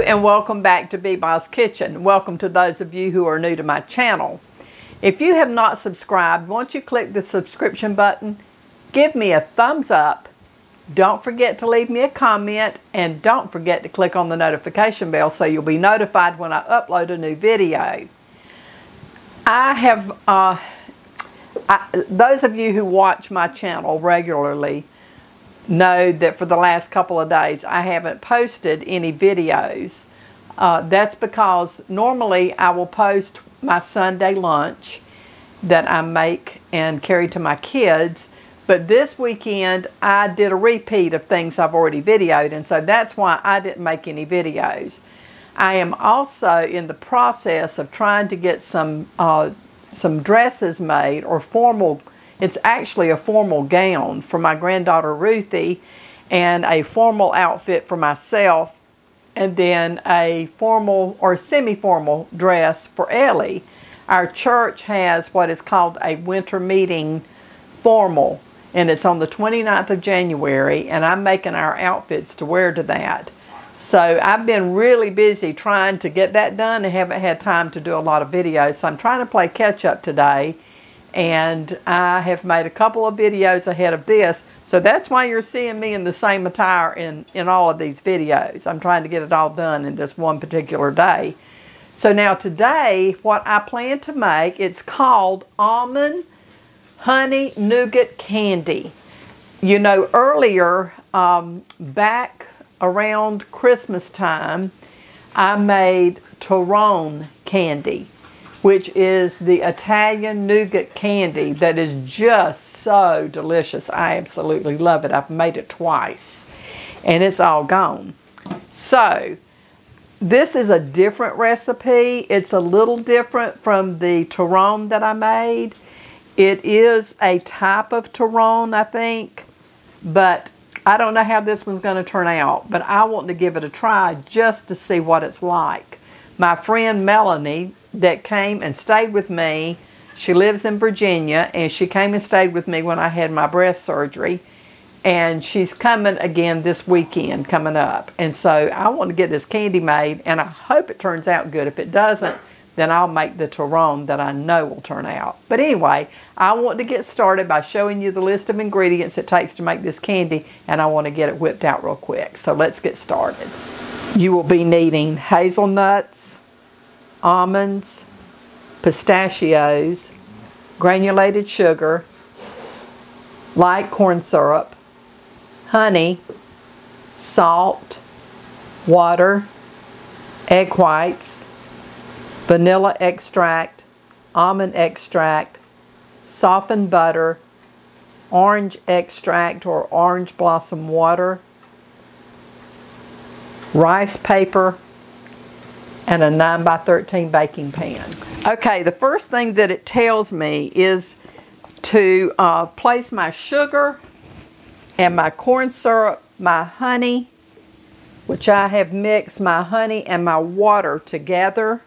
Hello and welcome back to Beeba's Kitchen. Welcome to those of you who are new to my channel. If you have not subscribed, won't you click the subscription button, give me a thumbs up, don't forget to leave me a comment, and don't forget to click on the notification bell so you'll be notified when I upload a new video. Those of you who watch my channel regularly know that for the last couple of days I haven't posted any videos. That's because normally I will post my Sunday lunch that I make and carry to my kids, but this weekend I did a repeat of things I've already videoed, and so that's why I didn't make any videos. I am also in the process of trying to get some dresses made, or formal. It's actually a formal gown for my granddaughter Ruthie, and a formal outfit for myself, and then a formal or semi-formal dress for Ellie. Our church has what is called a winter meeting formal, and it's on the 29th of January, and I'm making our outfits to wear to that. So I've been really busy trying to get that done and haven't had time to do a lot of videos. So I'm trying to play catch up today. And I have made a couple of videos ahead of this, so that's why you're seeing me in the same attire in all of these videos. I'm trying to get it all done in this one particular day. So now today, what I plan to make, it's called Almond Honey Nougat Candy. You know, earlier, back around Christmas time, I made Torrone candy, which is the Italian nougat candy that is just so delicious. I absolutely love it. I've made it twice, and it's all gone. So, this is a different recipe. It's a little different from the Torrone that I made. It is a type of Torrone, I think, but I don't know how this one's going to turn out, but I want to give it a try just to see what it's like. My friend Melanie that came and stayed with me, she lives in Virginia, and she came and stayed with me when I had my breast surgery, and she's coming again this weekend coming up. And so I want to get this candy made, and I hope it turns out good. If it doesn't, then I'll make the Torrone that I know will turn out. But anyway, I want to get started by showing you the list of ingredients it takes to make this candy, and I want to get it whipped out real quick. So let's get started. You will be needing hazelnuts, almonds, pistachios, granulated sugar, light corn syrup, honey, salt, water, egg whites, vanilla extract, almond extract, softened butter, orange extract or orange blossom water, rice paper, and a 9x13 baking pan. Okay, the first thing that it tells me is to place my sugar and my corn syrup, my honey, which I have mixed my honey and my water together.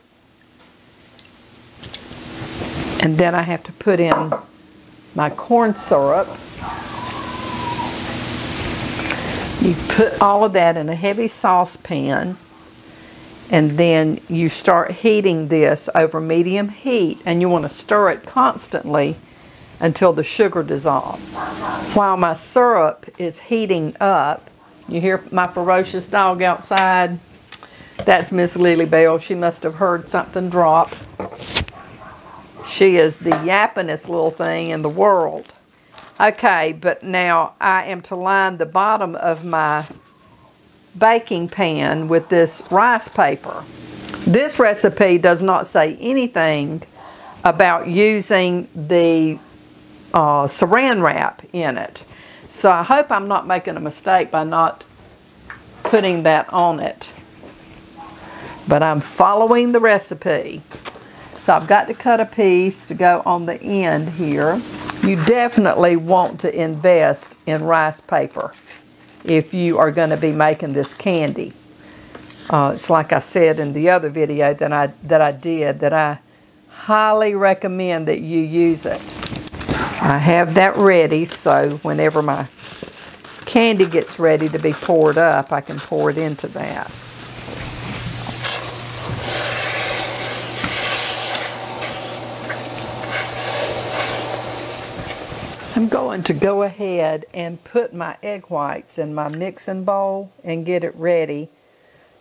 And then I have to put in my corn syrup. You put all of that in a heavy saucepan, and then you start heating this over medium heat, and you want to stir it constantly until the sugar dissolves. While my syrup is heating up, you hear my ferocious dog outside? That's Miss Lily Bell. She must have heard something drop. She is the yappingest little thing in the world. Okay, but now I am to line the bottom of my baking pan with this rice paper. This recipe does not say anything about using the saran wrap in it. So I hope I'm not making a mistake by not putting that on it. But I'm following the recipe. So I've got to cut a piece to go on the end here. You definitely want to invest in rice paper if you are going to be making this candy. It's like I said in the other video that I did, that I highly recommend that you use it. I have that ready, so whenever my candy gets ready to be poured up, I can pour it into that. I'm going to go ahead and put my egg whites in my mixing bowl and get it ready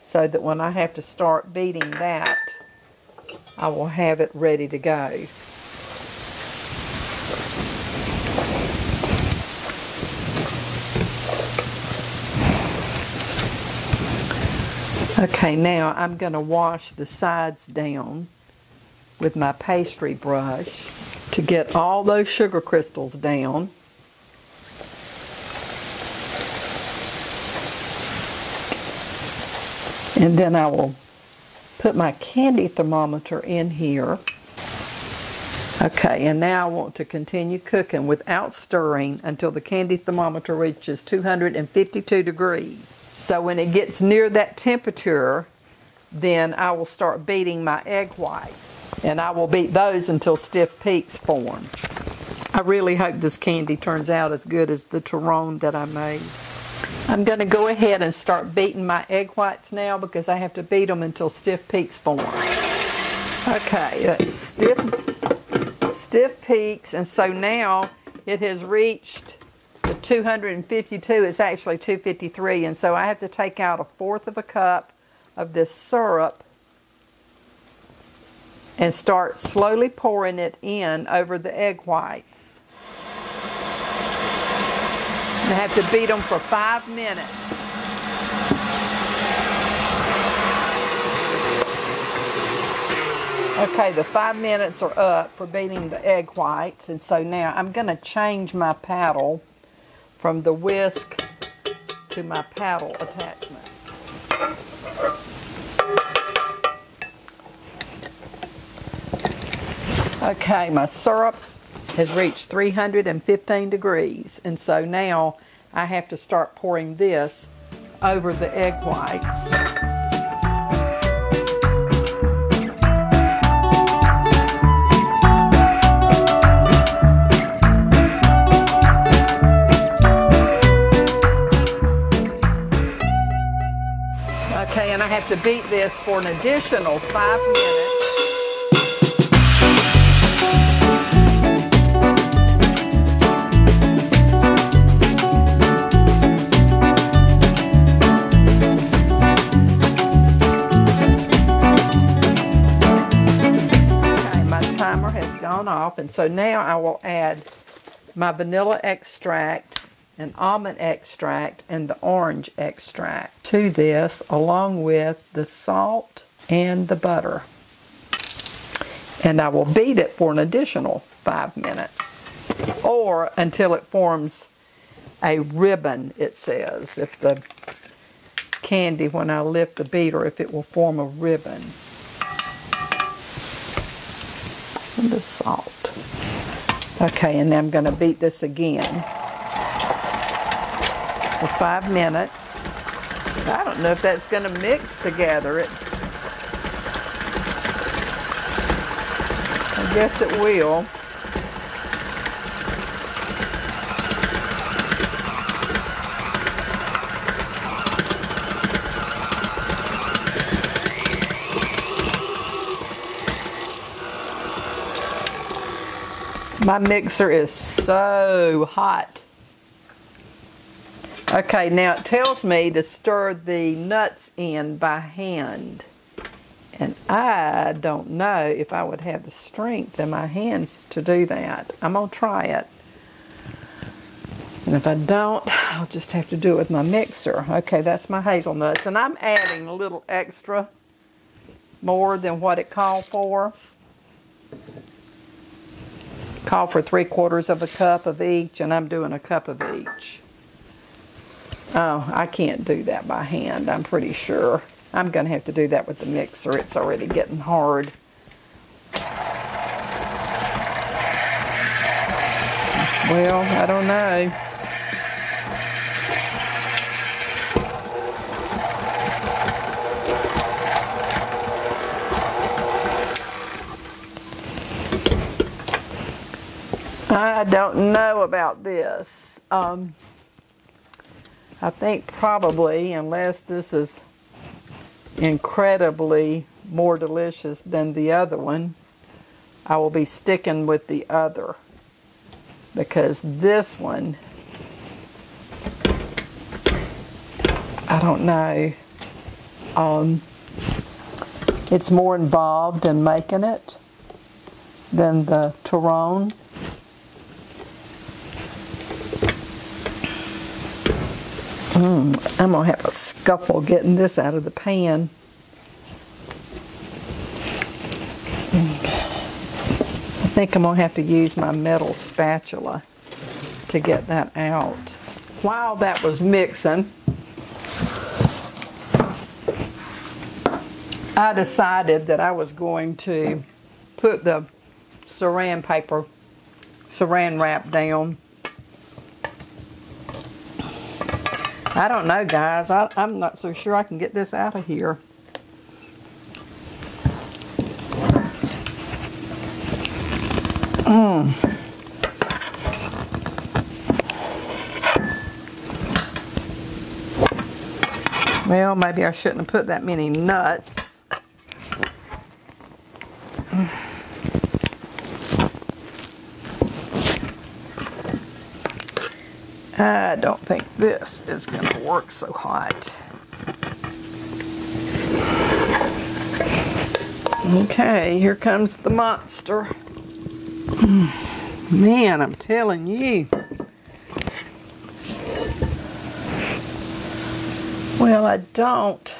so that when I have to start beating that, I will have it ready to go. Okay, now I'm going to wash the sides down with my pastry brush to get all those sugar crystals down. And then I will put my candy thermometer in here. Okay, and now I want to continue cooking without stirring until the candy thermometer reaches 252 degrees. So when it gets near that temperature, then I will start beating my egg whites. And I will beat those until stiff peaks form. I really hope this candy turns out as good as the Torrone that I made. I'm going to go ahead and start beating my egg whites now because I have to beat them until stiff peaks form. Okay, that's stiff peaks, and so now it has reached the 252. It's actually 253, and so I have to take out 1/4 of a cup of this syrup and start slowly pouring it in over the egg whites. I have to beat them for 5 minutes. Okay, the 5 minutes are up for beating the egg whites, and so now I'm going to change my paddle from the whisk to my paddle attachment. Okay, my syrup has reached 315 degrees, and so now I have to start pouring this over the egg whites. Okay, and I have to beat this for an additional 5 minutes. Off, and so now I will add my vanilla extract and almond extract and the orange extract to this, along with the salt and the butter, and I will beat it for an additional 5 minutes, or until it forms a ribbon. It says if the candy, when I lift the beater, if it will form a ribbon. And the salt. Okay, and then I'm going to beat this again for 5 minutes. I don't know if that's going to mix together. I guess it will. My mixer is so hot. Okay, now it tells me to stir the nuts in by hand. And I don't know if I would have the strength in my hands to do that. I'm going to try it. And if I don't, I'll just have to do it with my mixer. Okay, that's my hazelnuts. And I'm adding a little extra more than what it called for. Call for 3/4 of a cup of each, and I'm doing a cup of each. Oh, I can't do that by hand, I'm pretty sure. I'm going to have to do that with the mixer. It's already getting hard. Well, I don't know. I don't know about this. I think probably, unless this is incredibly more delicious than the other one, I will be sticking with the other. because this one, I don't know, it's more involved in making it than the Torrone. I'm going to have a scuffle getting this out of the pan. I think I'm going to have to use my metal spatula to get that out. While that was mixing, I decided that I was going to put the saran wrap down. I don't know, guys. I'm not so sure I can get this out of here. Well, maybe I shouldn't have put that many nuts. I don't think this is going to work so hot. Okay, here comes the monster. Man, I'm telling you. Well, I don't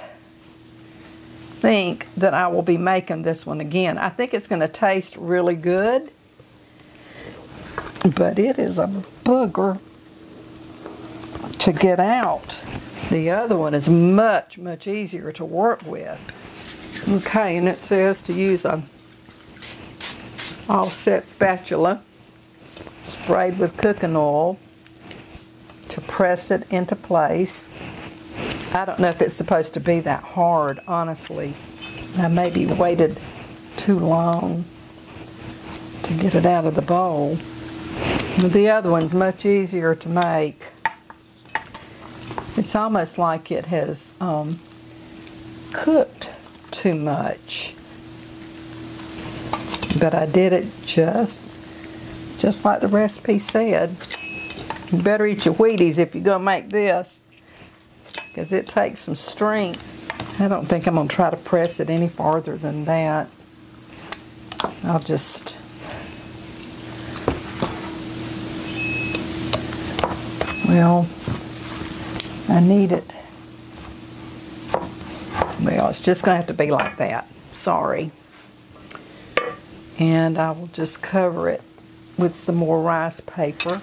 think that I will be making this one again. I think it's going to taste really good, but it is a booger to get out. The other one is much, much easier to work with. Okay, and it says to use a offset spatula sprayed with cooking oil to press it into place. I don't know if it's supposed to be that hard, honestly. I maybe waited too long to get it out of the bowl. The other one's much easier to make. It's almost like it has cooked too much. But I did it just like the recipe said. You better eat your Wheaties if you're going to make this, because it takes some strength. I don't think I'm going to try to press it any farther than that. I'll just... Well, I need it. Well, it's just going to have to be like that. Sorry. And I will just cover it with some more rice paper.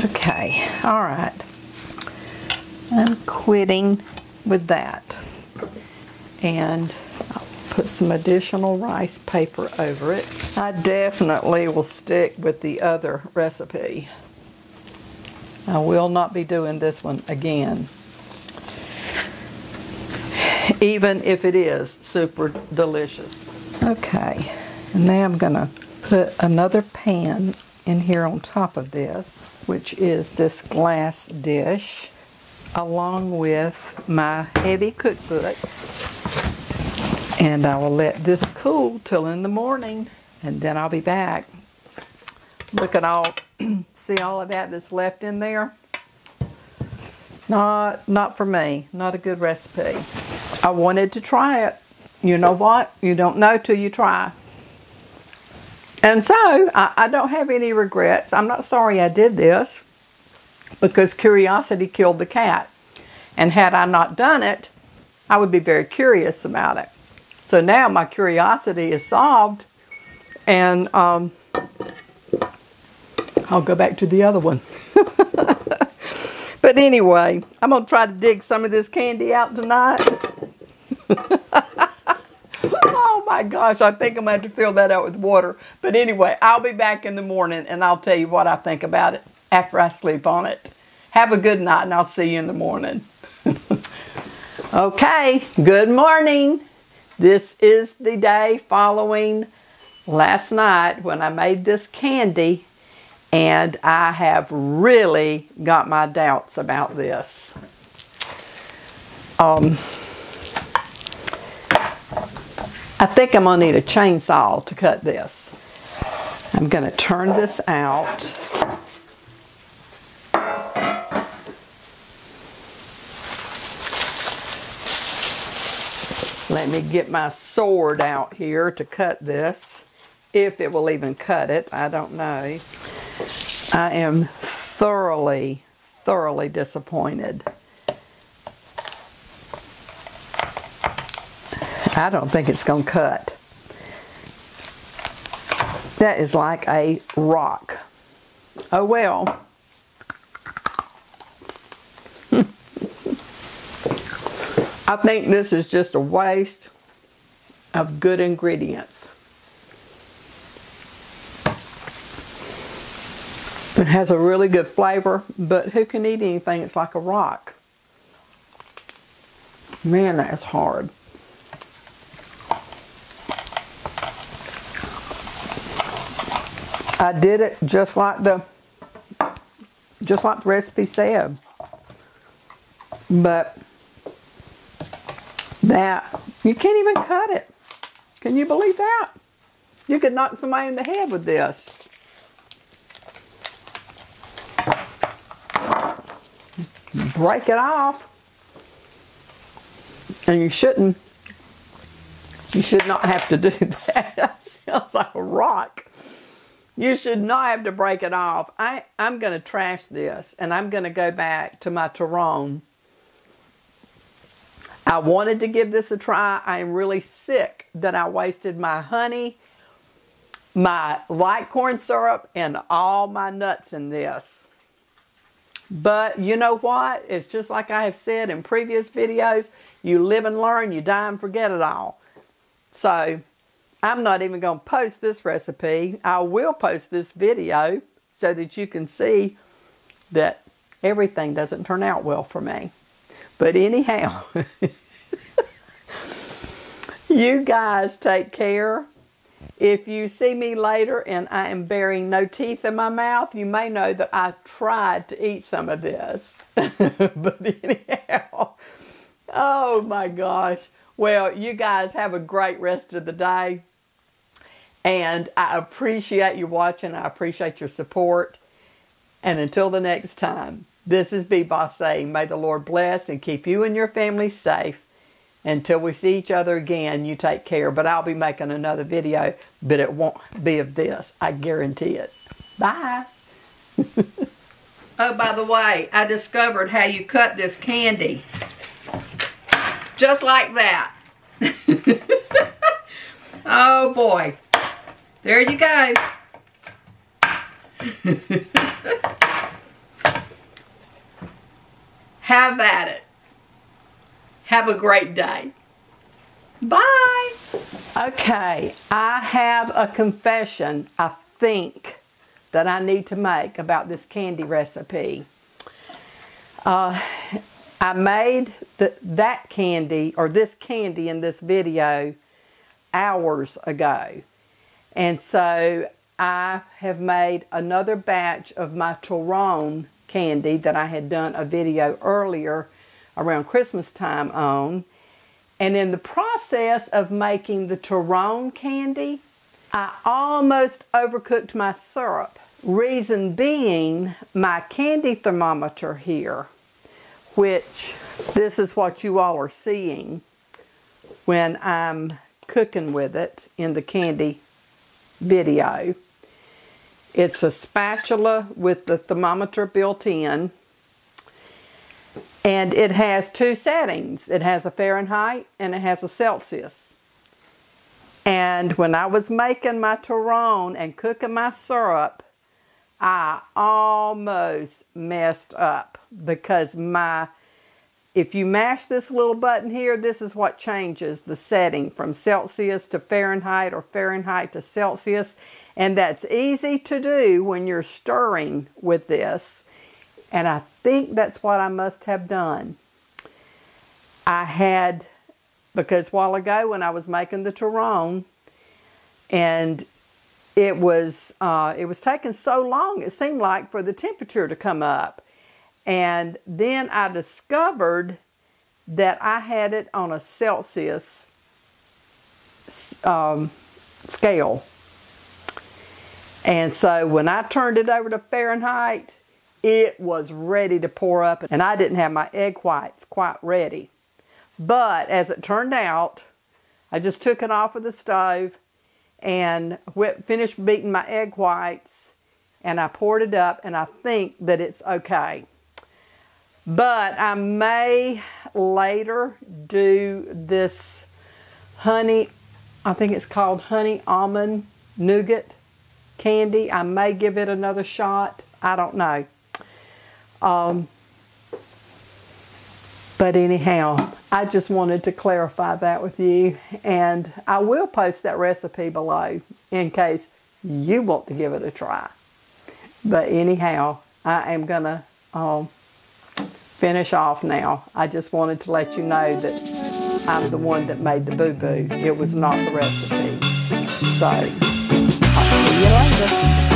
Okay, all right. I'm quitting with that. And I'll put some additional rice paper over it. I definitely will stick with the other recipe. I will not be doing this one again, even if it is super delicious. Okay, and now I'm going to put another pan in here on top of this, which is this glass dish, along with my heavy cookbook. And I will let this cool till in the morning, and then I'll be back. Look at all, see all of that that's left in there? Not for me. Not a good recipe. I wanted to try it. You know what? You don't know till you try. And so, I don't have any regrets. I'm not sorry I did this, because curiosity killed the cat. And had I not done it, I would be very curious about it. So now my curiosity is solved, and I'll go back to the other one. But anyway, I'm going to try to dig some of this candy out tonight. Oh my gosh, I think I'm going to have to fill that out with water. But anyway, I'll be back in the morning and I'll tell you what I think about it after I sleep on it. Have a good night and I'll see you in the morning. Okay, good morning. This is the day following last night when I made this candy, and I have really got my doubts about this. I think I'm going to need a chainsaw to cut this. I'm going to turn this out Let me get my sword out here to cut this. If it will even cut it, I don't know. I am thoroughly disappointed. I don't think it's going to cut. That is like a rock. Oh well. I think this is just a waste of good ingredients. It has a really good flavor, but who can eat anything that's like a rock? Man, that's hard. I did it just like the recipe said. But that, you can't even cut it. Can you believe that? You could knock somebody in the head with this. Break it off. And you should not have to do that. That sounds like a rock. You should not have to break it off. I'm going to trash this, and I'm going to go back to my Torrone. I wanted to give this a try. I am really sick that I wasted my honey, my light corn syrup, and all my nuts in this. But you know what? It's just like I have said in previous videos. You live and learn, you die and forget it all. So I'm not even going to post this recipe. I will post this video so that you can see that everything doesn't turn out well for me. But anyhow, you guys take care. If you see me later and I am bearing no teeth in my mouth, you may know that I tried to eat some of this. But anyhow, oh my gosh. Well, you guys have a great rest of the day. And I appreciate you watching. I appreciate your support. And until the next time, this is B-Boss saying, may the Lord bless and keep you and your family safe. Until we see each other again, you take care. But I'll be making another video, but it won't be of this. I guarantee it. Bye. Oh, by the way, I discovered how you cut this candy. Just like that. Oh, boy. There you go. Have at it. Have a great day. Bye. Okay, I have a confession, I think, that I need to make about this candy recipe. I made that candy, or this candy in this video, hours ago. And so I have made another batch of my Torrone candy that I had done a video earlier around Christmas time on. And in the process of making the Torrone candy, I almost overcooked my syrup. Reason being, my candy thermometer here, which this is what you all are seeing when I'm cooking with it in the candy video. It's a spatula with the thermometer built in. And it has two settings. It has a Fahrenheit and it has a Celsius. And when I was making my Torrone and cooking my syrup, I almost messed up because if you mash this little button here, this is what changes the setting from Celsius to Fahrenheit or Fahrenheit to Celsius. And that's easy to do when you're stirring with this. And I think that's what I must have done. Because a while ago when I was making the Torrone, and it was taking so long, it seemed like, for the temperature to come up. And then I discovered that I had it on a Celsius scale. And so when I turned it over to Fahrenheit, it was ready to pour up, and I didn't have my egg whites quite ready. But as it turned out, I just took it off of the stove and finished beating my egg whites, and I poured it up, and I think that it's okay. But I may later do this honey, I think it's called honey almond nougat candy. I may give it another shot. I don't know. But anyhow, I just wanted to clarify that with you, and I will post that recipe below in case you want to give it a try. But anyhow, I am gonna finish off now. I just wanted to let you know that I'm the one that made the boo-boo. It was not the recipe. So, I'll see you later.